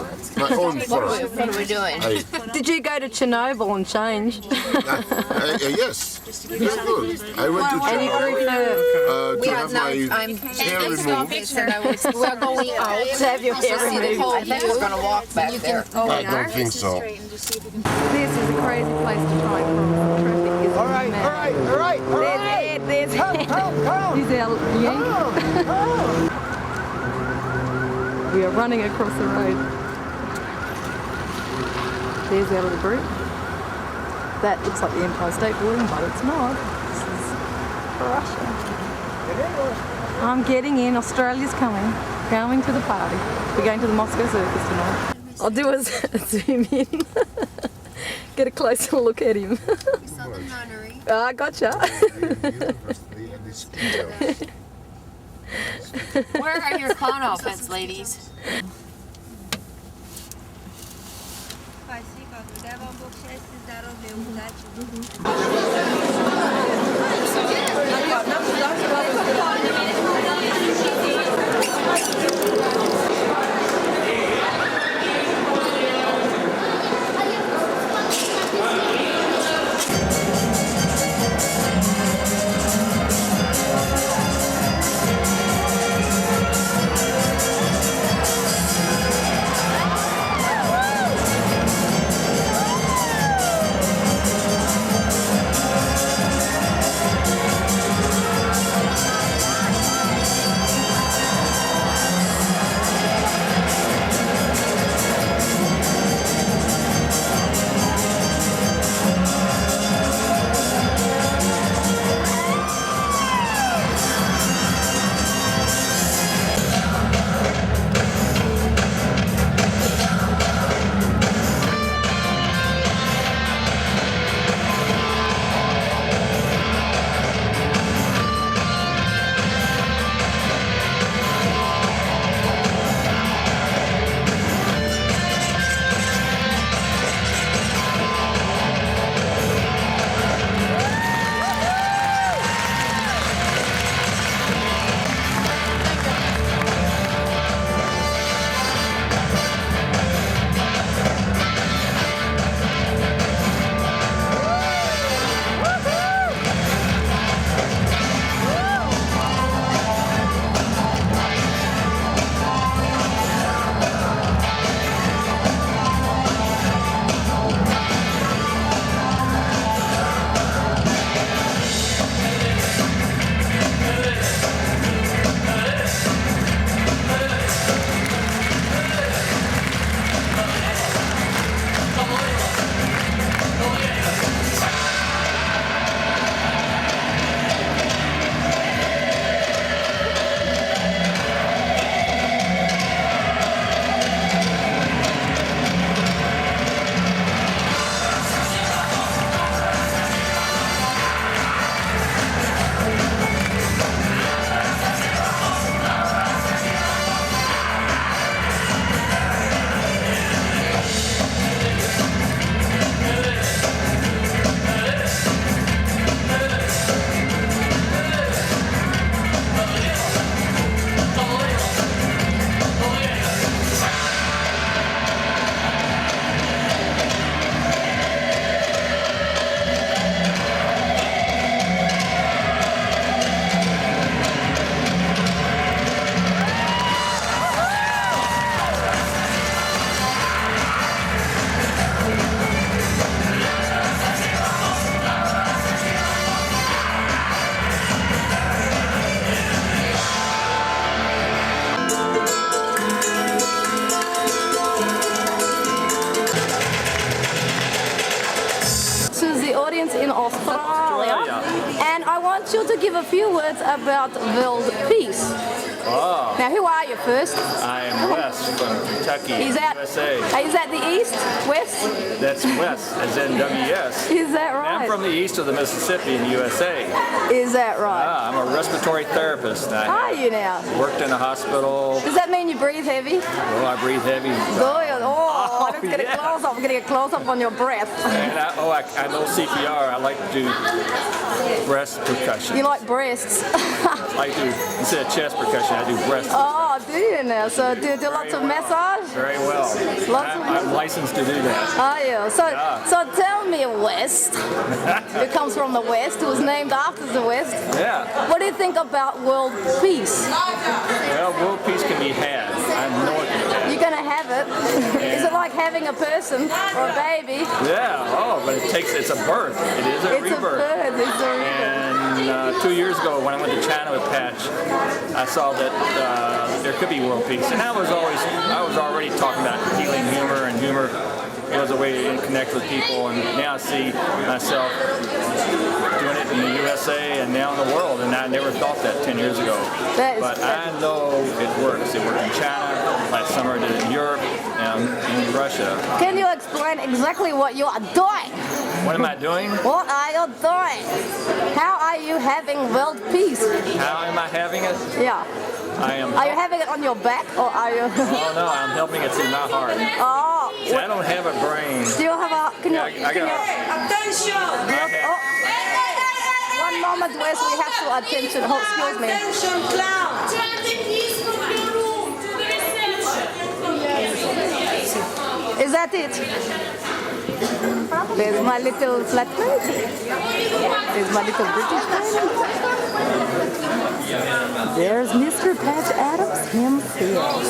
fur. My own fur. What are we doing? Did you go to Chernobyl and change? Yes. It's good. I went to And you grew Chernobyl to have my I'm hair removed. we're going out to have your hair to see the removed? whole view. We're going to walk back there. I don't think so. This is a crazy place to try and cross. The traffic is All right. There's Ed. He's our yank. We are running across the road. There's our little group. That looks like the Empire State Building, but it's not. This is Russia. I'm getting in. Australia's coming. Going to the party. We're going to the Moscow circus tonight. I'll do a zoom in. Get a closer look at him. Ah, gotcha. Where are your clown outfits, ladies? In Australia, and I want you to give a few words about world peace. Oh. Now, who are you first? I'm Wes from Kentucky, USA. Is that the east, west? That's Wes, as in W-S. Is that right? I'm from the east of the Mississippi in the USA. Is that right? I'm a respiratory therapist. Are you now? Worked in a hospital. Does that mean you breathe heavy? Oh, I breathe heavy. Oh, I'm getting a close up. I'm getting a close up on your breath. And I know CPR. I like to do breast percussion. You like breasts? I do, instead of chest percussion, I do breast. Oh, do do you now? So do you do lots of massage? Very well. Lots of I'm licensed to do that. Oh yeah. So tell me, West. Who comes from the West? Who was named after the West? Yeah. What do you think about world peace? Well, world peace can be had. I know it can be had. You're gonna have it. Is it like having a person or a baby? Yeah. Oh, but it's a birth. It is a It's a rebirth. bird. It's a rebirth. And 2 years ago, when I went to China with Patch, I saw that there could be world peace, and I was already talking about healing humor, and humor was a way to connect with people. And now I see myself doing it in the USA and now in the world, and I never thought that 10 years ago. But I know it works. It worked in China. Last summer I did it in Europe and in Russia. Can you explain exactly what you are doing? What am I doing? What are you doing? How are you having world peace? How am I having it? Yeah. I am. Are you having it on your back or are you? Oh no, I'm helping it through my heart. Oh. See, I don't have a brain. Do you have a? Can you? Yeah, I got. Attention! Oh. One moment, Wes. We have to attention. Oh, excuse me. Attention, clown! Is that it? There's my little flatmate. There's my little British friend. There's Mr. Patch Adams himself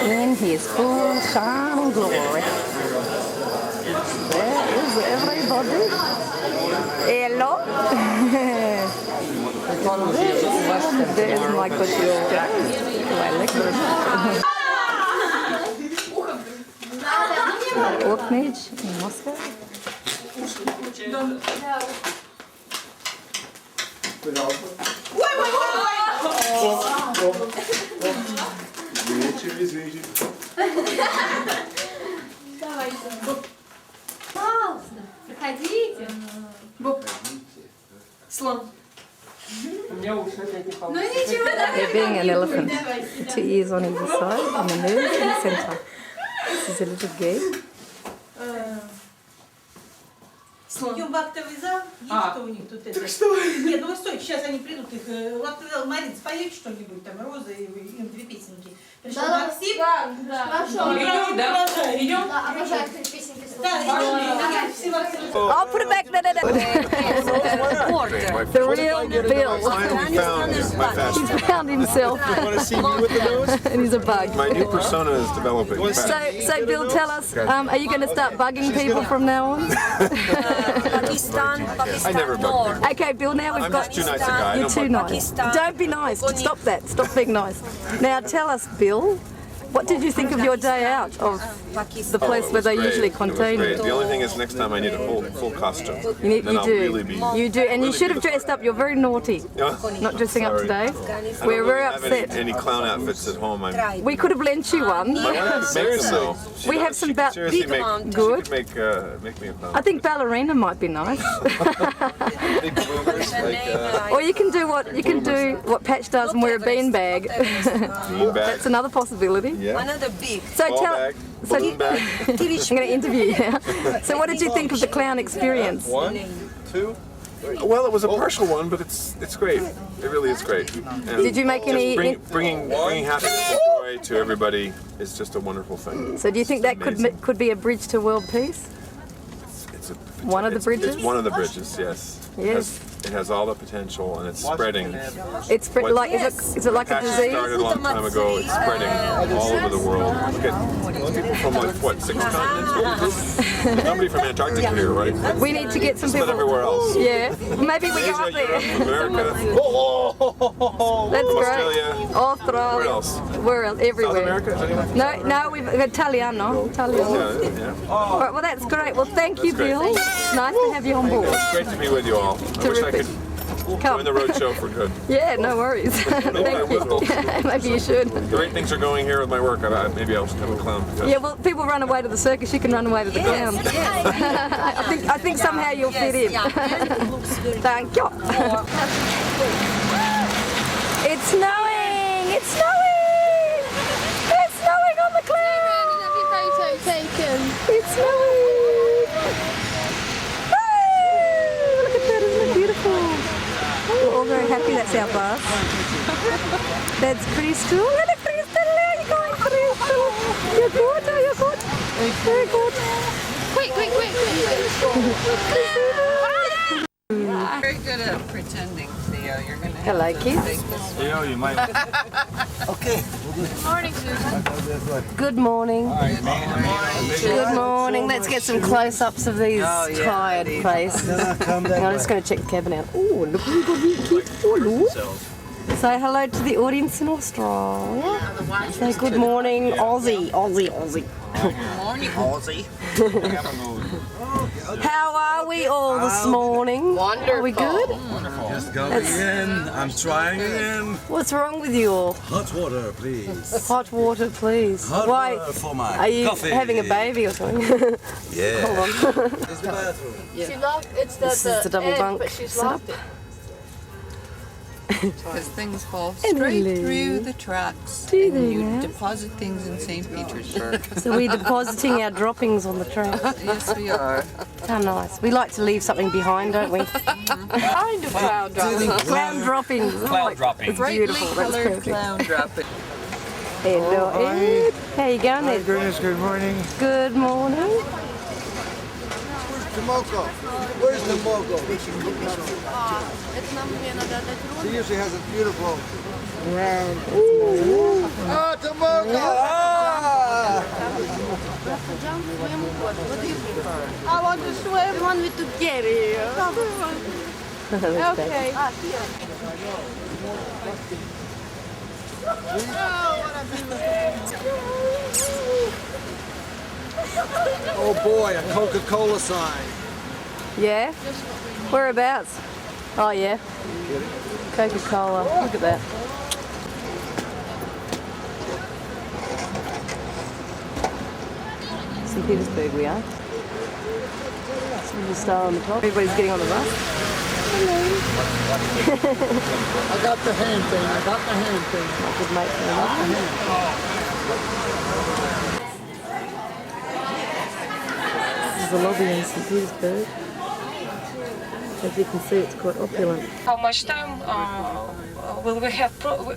in his full shining glory. There is everybody. Hello. There's my good sister. Orphanage in Moscow. Пожалуйста, проходите. Слон. Ну ничего, They're being an elephant. 2 ears on either side and the nose in the center. This is a little gay. Идем в актовый зал. Есть что у них тут это? Нет, ну вы стойте, сейчас они придут. Их в актовый зал. Марин, споете что-нибудь там, Роза, и им 2 песенки. Пришел Максим. хорошо. Идем, да? Идем? Да, обожаю песенки слушать. Да, идем. Все в актовый зал. I'll put it back there. The real Bill. Finally found my fashion. He's found himself Want to see me with the nose? and he's a bug. My new persona is developing. So Bill, tell us, are you going to start bugging people from now on? I never bug people. Okay, Bill, now we've I'm got... just too nice a guy. I You're don't too bug nice. Don't be nice. Stop that. Stop being nice. Now tell us, Bill, what did you think of your day out of the place where they usually contain Great. you? The only thing is next time I need a full costume. You Then I'll really be. You do, and you should have dressed up. You're very naughty. Not dressing up today. We're very upset. Any clown outfits at home. We could have lent you one. My wife could make them though. We have some Seriously, good. She could make me a clown. I think ballerina might be nice. Big boomers like Or you can do what Patch does and wear a beanbag. beanbag. That's another possibility. Yeah. Another big. So Ball tell. bag. So Balloon bag. I'm going to interview you now. So what did you think of the clown experience? 1, 2. Well, it was a partial one, but it's great. It really is great. And Did you make just any? bringing happiness and joy to everybody is just a wonderful thing. So do you think that could be a bridge to world peace? It's One of the bridges? It's one of the bridges, yes. Yes. It has all the potential, and it's spreading. It's like is it like a Actually disease? started a long time ago. It's spreading all over the world. Look at people from like what, 6 continents? Somebody from Antarctica here, right? We need to get some But people. everywhere else. Yeah, maybe we go Asia, up Europe, there. America, That's Australia. great. Australia. Where else? Where else? South Everywhere. America, is anyone? No, we've Italiano. Italiano. Yeah. All right, well, that's great. Well, thank you, great. Bill. It's nice to have you on board. It's great to be with you all. I wish I Terrific. could Come. join the road show for good. Yeah, no worries. Thank you. Maybe you should. The way things are going here with my work, maybe I'll become a clown. Yeah, well, people run away to the circus. You can run away to the clown. I think somehow you'll fit in. Thank you. It's snowing. It's snowing. It's snowing on the cloud. It's snowing. Hey, look at that. Isn't it beautiful? We're all very happy. That's our bus. That's Crystal. Look at Crystal. you're good. No, you're good. Very good. Quick. Very good at pretending, Theo. You're gonna have Hello, to kids. take this. Theo, you might. Good morning, Susan. Good morning. Good morning. Let's get some close-ups of these tired faces. I'm just going to check the cabin out. Oh, look, we've got a kid. Oh, look. Say hello to the audience in Australia. Say good morning, Aussie. Morning, Aussie. How are we all this morning? Wonderful. Are we good? Just going in. I'm trying again. What's wrong with you all? Hot water, please. Hot water, please. Hot Why? water for my Are you coffee. having a baby or something? Yeah. Hold on. It's the bathroom. She loved it's This is the double egg, bunk but she's setup. loved it. Because things fall straight through the tracks. Do they And you now? deposit things in St. Petersburg. So we're depositing our droppings on the track. Yes, we are. How nice. We like to leave something behind, don't we? Kind of cloud dropping. Clown droppings. Cloud dropping. It's Brightly beautiful. That's colored perfect. clown dropping. Hello, Ed. How you going, Ed? Goodness, good morning. Good morning. Tomoko. Where's Tomoko? She usually has a beautiful. Ah, Tomoko! Ah! I want to swim. You want me to get here? Okay. Oh boy, a Coca-Cola sign. Yeah? Whereabouts? Oh, yeah. Coca-Cola. Look at that. St. Petersburg we are. There's a star on the top. Everybody's getting on the bus. I got the hand thing. I got the hand thing. My good mate from This is the lobby in St. Petersburg. As you can see, it's quite opulent. How much time will we have?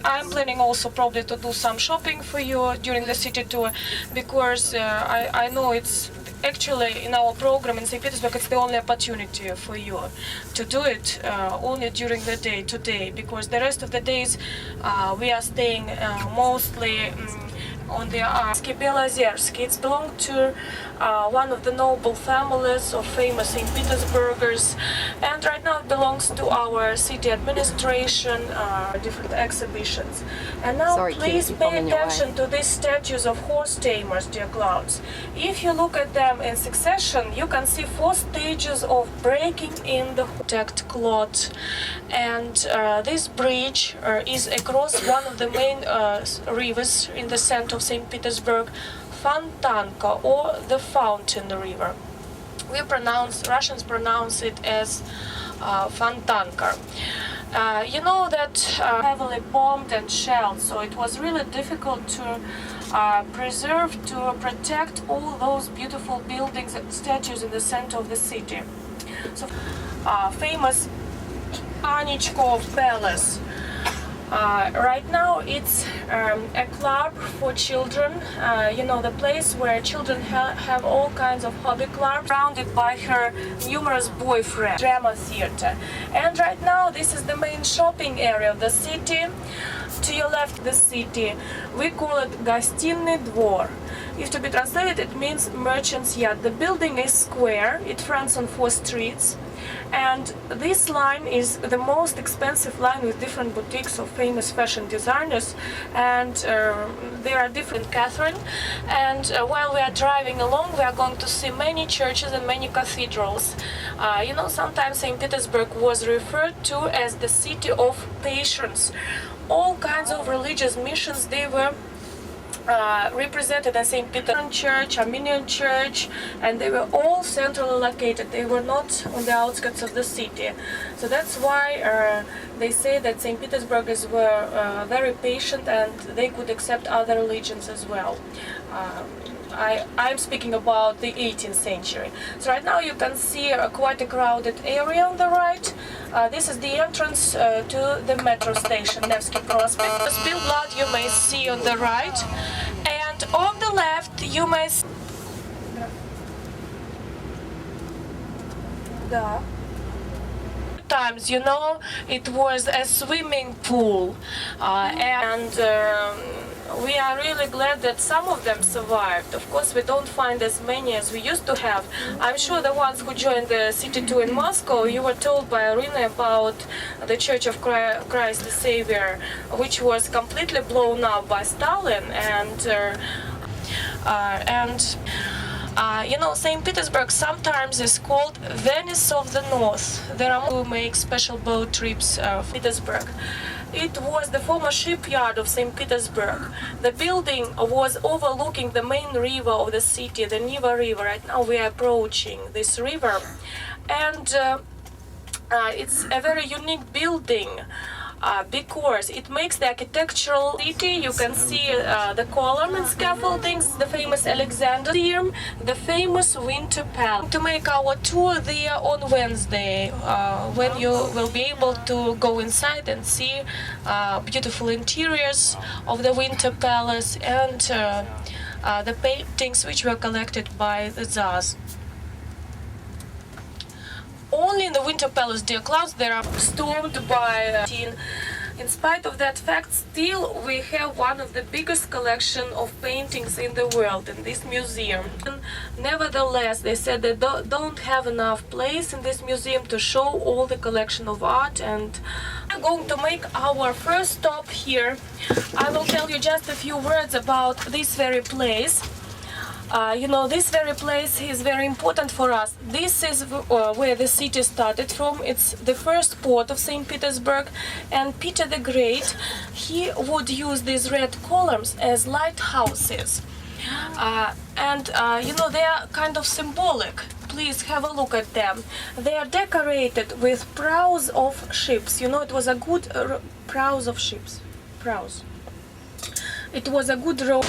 I'm planning also probably to do some shopping for you during the city tour, because I know it's actually in our program in St. Petersburg, it's the only opportunity for you to do it only during the day today, because the rest of the days we are staying mostly on the Belozersk. It's belonged to one of the noble families of famous St. Petersburgers, and right now it belongs to our city administration, different exhibitions. And now Sorry, please Kate, pay I'm in your attention to these statues of horse tamers, dear clouds. If you look at them in succession, you can see 4 stages of breaking in the protect cloth. And this bridge is across one of the main rivers in the center of St. Petersburg, Fontanka, or the Fountain River. Russians pronounce it as Fontanka. You know that heavily bombed and shelled, so it was really difficult to preserve, to protect all those beautiful buildings and statues in the center of the city. So, famous Anichkov Palace. Right now it's a club for children, you know, the place where children have all kinds of hobby clubs, surrounded by her numerous boyfriends, drama theater. And right now this is the main shopping area of the city. To your left, the city, we call it Гостиный двор. If to be translated, it means merchant's yard. The building is square, it runs on 4 streets. And this line is the most expensive line with different boutiques of famous fashion designers, and there are different Catherine. And while we are driving along, we are going to see many churches and many cathedrals. You know, sometimes St. Petersburg was referred to as the city of patience. All kinds of religious missions, they were represented in St. Peter's Church, Armenian Church, and they were all centrally located. They were not on the outskirts of the city. So that's why they say that St. Petersburgers were very patient and they could accept other religions as well. I'm speaking about the 18th century. So right now you can see quite a crowded area on the right. This is the entrance to the metro station, Nevsky Prospect. The spilled blood you may see on the right. And on the left you may times, you know, it was a swimming pool, and we are really glad that some of them survived. Of course, we don't find as many as we used to have. I'm sure the ones who joined the City Tour in Moscow, you were told by Irina about the Church of Christ the Savior, which was completely blown up by Stalin, you know, St. Petersburg sometimes is called Venice of the North. There are who make special boat trips of Petersburg. It was the former shipyard of St. Petersburg. The building was overlooking the main river of the city, the Neva River. Right now we are approaching this river, and it's a very unique building. Because it makes the architectural city. You can see the column and scaffoldings, the famous Alexandrium, the famous Winter Palace. To make our tour there on Wednesday, when you will be able to go inside and see beautiful interiors of the Winter Palace and the paintings which were collected by the Tsars. Only in the Winter Palace, dear Klaus, they are stormed by In spite of that fact, still we have one of the biggest collection of paintings in the world in this museum. Nevertheless, they said they don't have enough place in this museum to show all the collection of art, and we're going to make our first stop here. I will tell you just a few words about this very place. You know, this very place is very important for us. This is where the city started from. It's the first port of St. Petersburg, and Peter the Great, he would use these red columns as lighthouses. You know, they are kind of symbolic. Please have a look at them. They are decorated with prows of ships. You know, it was a good prows of ships. Prows. It was a good road.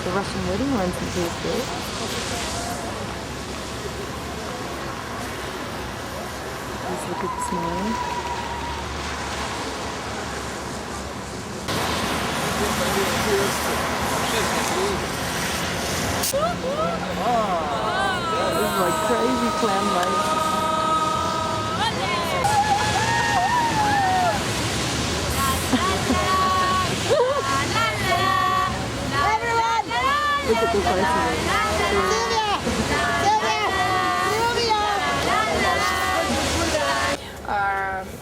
The Russian wedding runs in Petersburg. Let's look at this morning. This is like crazy clown lights. Look at the faces.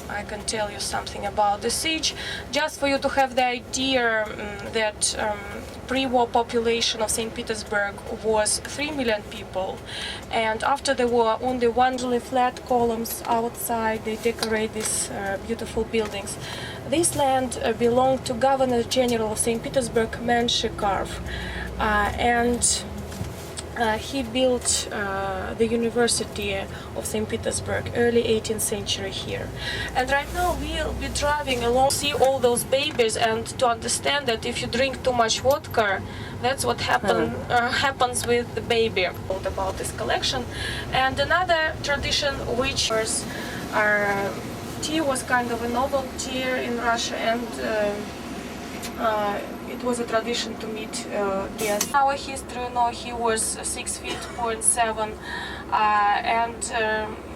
I can tell you something about the siege, just for you to have the idea that pre-war population of St. Petersburg was 3 million people, and after the war only one really flat columns outside. They decorate these beautiful buildings. This land belonged to Governor General of St. Petersburg, Menshikov, and he built the University of St. Petersburg, early 18th century here. And right now we'll be driving along, see all those babies, and to understand that if you drink too much vodka, that's what happens with the baby. About this collection. And another tradition which was tea was kind of a novelty in Russia, and it was a tradition to meet guests. Our history, you know, he was 6 feet 0.7,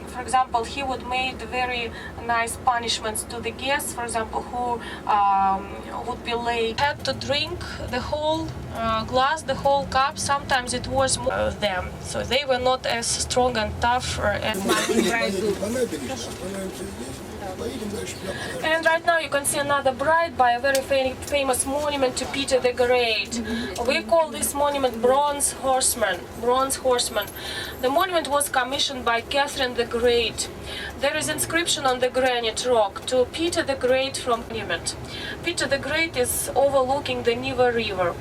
for example, he would make very nice punishments to the guests, for example, who would be late. Had to drink the whole glass, the whole cup. Sometimes it was more of them, so they were not as strong and tough as And right now you can see another bride by a very famous monument to Peter the Great. We call this monument Bronze Horseman. Bronze Horseman. The monument was commissioned by Catherine the Great. There is inscription on the granite rock to Peter the Great from monument. Peter the Great is overlooking the Neva River.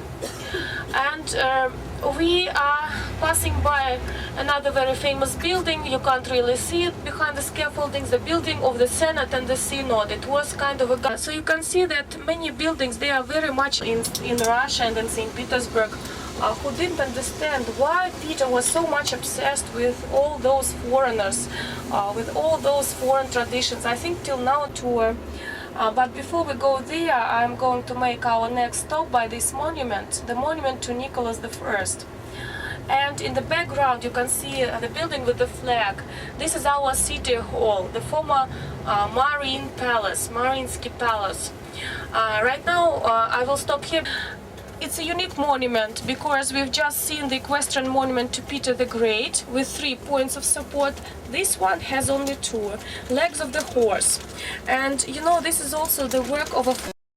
And we are passing by another very famous building. You can't really see it behind the scaffoldings, the building of the Senate and the Synod. It was kind of a... So you can see that many buildings, they are very much in Russia and in St. Petersburg, who didn't understand why Peter was so much obsessed with all those foreigners, with all those foreign traditions. I think till now tour. But before we go there, I'm going to make our next stop by this monument, the monument to Nicholas I. And in the background you can see the building with the flag. This is our city hall, the former Marine Palace, Mariinsky Palace. Right now I will stop here. It's a unique monument because we've just seen the equestrian monument to Peter the Great with 3 points of support. This one has only 2 legs of the horse. And you know, this is also the work of a